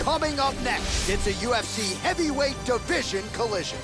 Coming up next, it's a UFC heavyweight division collision.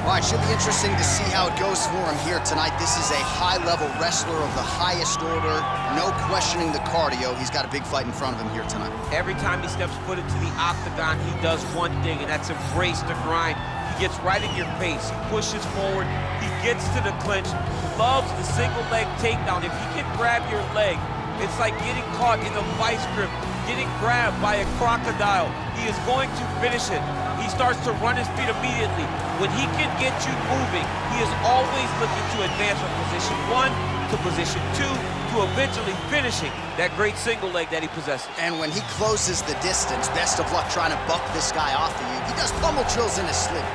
All right, should be interesting to see how it goes for him here tonight. This is a high-level wrestler of the highest order. No questioning the cardio. He's got a big fight in front of him here tonight. Every time he steps foot into the octagon, he does one thing, and that's embrace the grind. He gets right in your face. He pushes forward. He gets to the clinch. Loves the single leg takedown. If he can grab your leg, it's like getting caught in a vice grip, getting grabbed by a crocodile. He is going to finish it. He starts to run his feet immediately. When he can get you moving, he is always looking to advance from position 1 to position 2 to eventually finishing that great single leg that he possesses. And when he closes the distance, best of luck trying to buck this guy off of you. He does pummel drills in his sleep.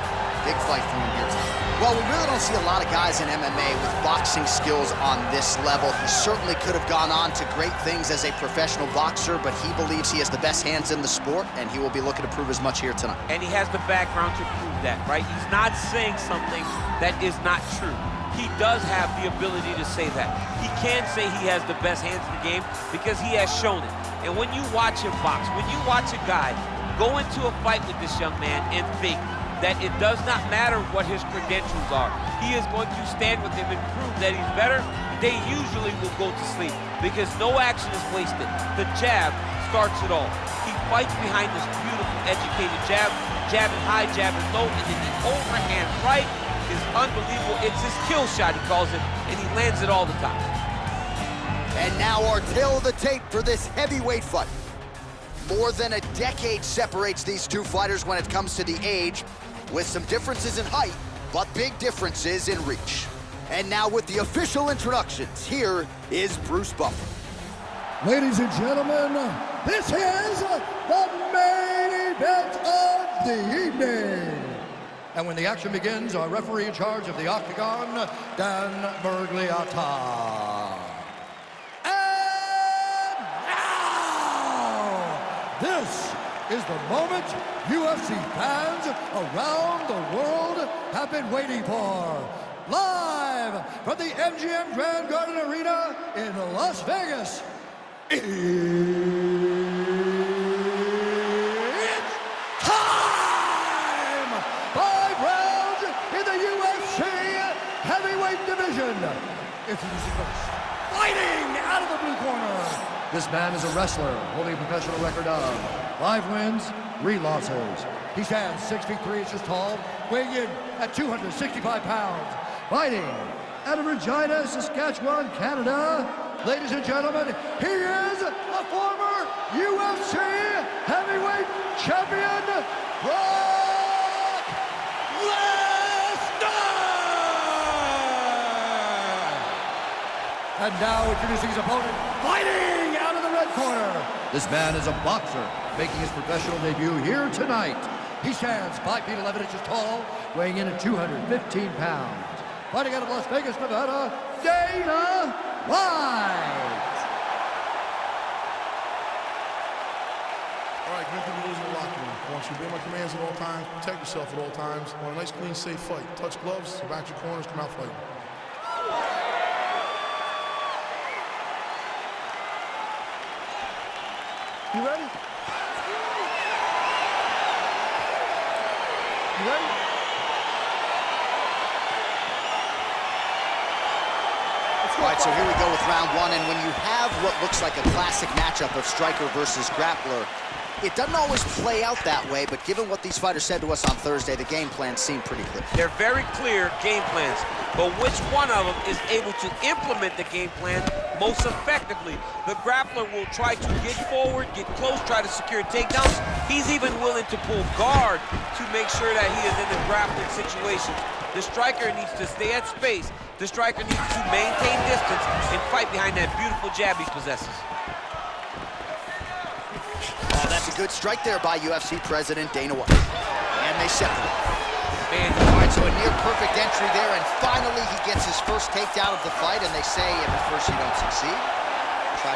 Big fight for him here tonight. Well, we really don't see a lot of guys in MMA with boxing skills on this level. He certainly could have gone on to great things as a professional boxer, but he believes he has the best hands in the sport, and he will be looking to prove as much here tonight. And he has the background to prove that, right? He's not saying something that is not true. He does have the ability to say that. He can say he has the best hands in the game because he has shown it. And when you watch him box, when you watch a guy go into a fight with this young man and think that it does not matter what his credentials are, he is going to stand with him and prove that he's better, they usually will go to sleep because no action is wasted. The jab starts it all. He fights behind this beautiful, educated jab, jabbing high, jabbing low, and then the overhand right is unbelievable. It's his kill shot, he calls it, and he lands it all the time. And now our tale of the tape for this heavyweight fight. More than a decade separates these two fighters when it comes to the age, with some differences in height, but big differences in reach. And now with the official introductions, here is Bruce Buffer. Ladies and gentlemen, this is the main event of the evening. And when the action begins, our referee in charge of the octagon, Dan Bergliata. And now, this is the moment UFC fans around the world have been waiting for. Live from the MGM Grand Garden Arena in Las Vegas, it's time! 5 rounds in the UFC heavyweight division. Introducing first, fighting out of the blue corner. This man is a wrestler holding a professional record of 5 wins, 3 losses. He stands 6 feet 3 inches tall, weighing in at 265 pounds. Fighting out of Regina, Saskatchewan, Canada. Ladies and gentlemen, he is a former UFC heavyweight champion, Brock Lesnar! And now introducing his opponent, fighting out of the red corner. This man is a boxer, making his professional debut here tonight. He stands 5 feet 11 inches tall, weighing in at 215 pounds. Fighting out of Las Vegas, Nevada, Dana White. All right, greet the rules in the locker room. I want you to obey my commands at all times, protect yourself at all times. I want a nice, clean, safe fight. Touch gloves, back your corners, come out fighting. You ready? You ready? All right, so here we go with round 1, and when you have what looks like a classic matchup of striker versus grappler, it doesn't always play out that way, but given what these fighters said to us on Thursday, the game plans seem pretty clear. They're very clear game plans, but which one of them is able to implement the game plan most effectively? The grappler will try to get forward, get close, try to secure takedowns. He's even willing to pull guard to make sure that he is in the grappling situation. The striker needs to stay at space. The striker needs to maintain distance and fight behind that beautiful jab he possesses. Oh, that's a good strike there by UFC President Dana White. And they separate. Man, All right, so a near-perfect entry there, and finally he gets his first takedown of the fight, and they say if at first you don't succeed,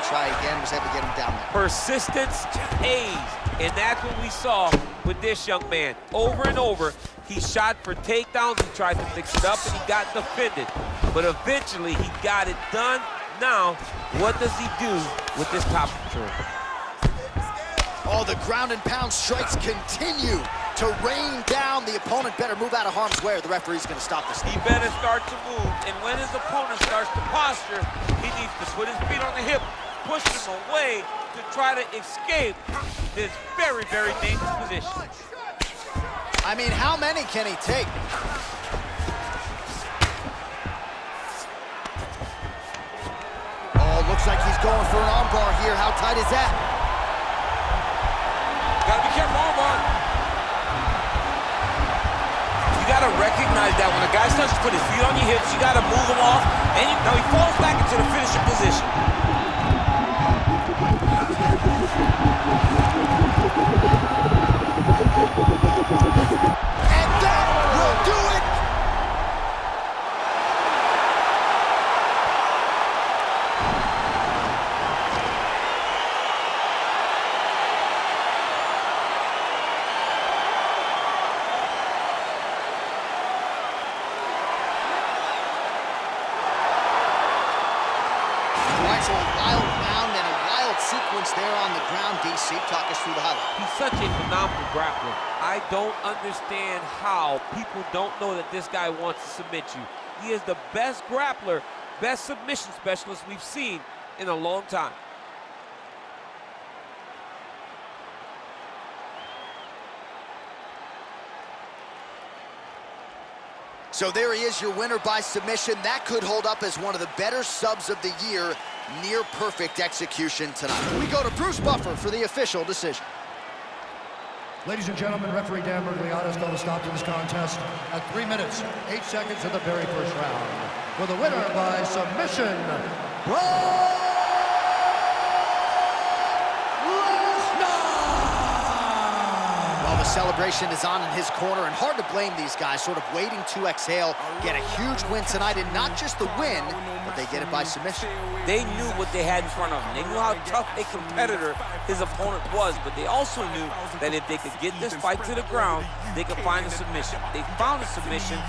try again, was able to get him down there. persistence pays, and that's what we saw with this young man. Over and over, he shot for takedowns, he tried to mix it up, and he got defended. But eventually, he got it done. Now, what does he do with this top control? Oh, the ground and pound strikes continue to rain down. The opponent better move out of harm's way or the referee's going to stop this. He better start to move, and when his opponent starts to posture, he needs to put his feet on the hip, push him away to try to escape this very, very dangerous position. I mean, how many can he take? Oh, looks like he's going for an armbar here. How tight is that? Gotta be careful, armbar. You gotta recognize that when a guy starts to put his feet on your hips, you gotta move him off, and now he falls back into the finishing position. And that will do it! So a wild round and a wild sequence there on the ground. DC, talk us through the highlight. He's such a phenomenal grappler. I don't understand how people don't know that this guy wants to submit you. He is the best grappler, best submission specialist we've seen in a long time. So there he is, your winner by submission. That could hold up as one of the better subs of the year. Near perfect execution tonight. We go to Bruce Buffer for the official decision. Ladies and gentlemen, referee Dan Mergliata's called a stop to this contest at 3 minutes, 8 seconds of the very first round. For the winner by submission, Brock Well, the celebration is on in his corner, and hard to blame these guys, sort of waiting to exhale, get a huge win tonight, and not just the win, but they get it by submission. They knew what they had in front of them. They knew how tough a competitor his opponent was, but they also knew that if they could get this fight to the ground, they could find a submission. They found a submission.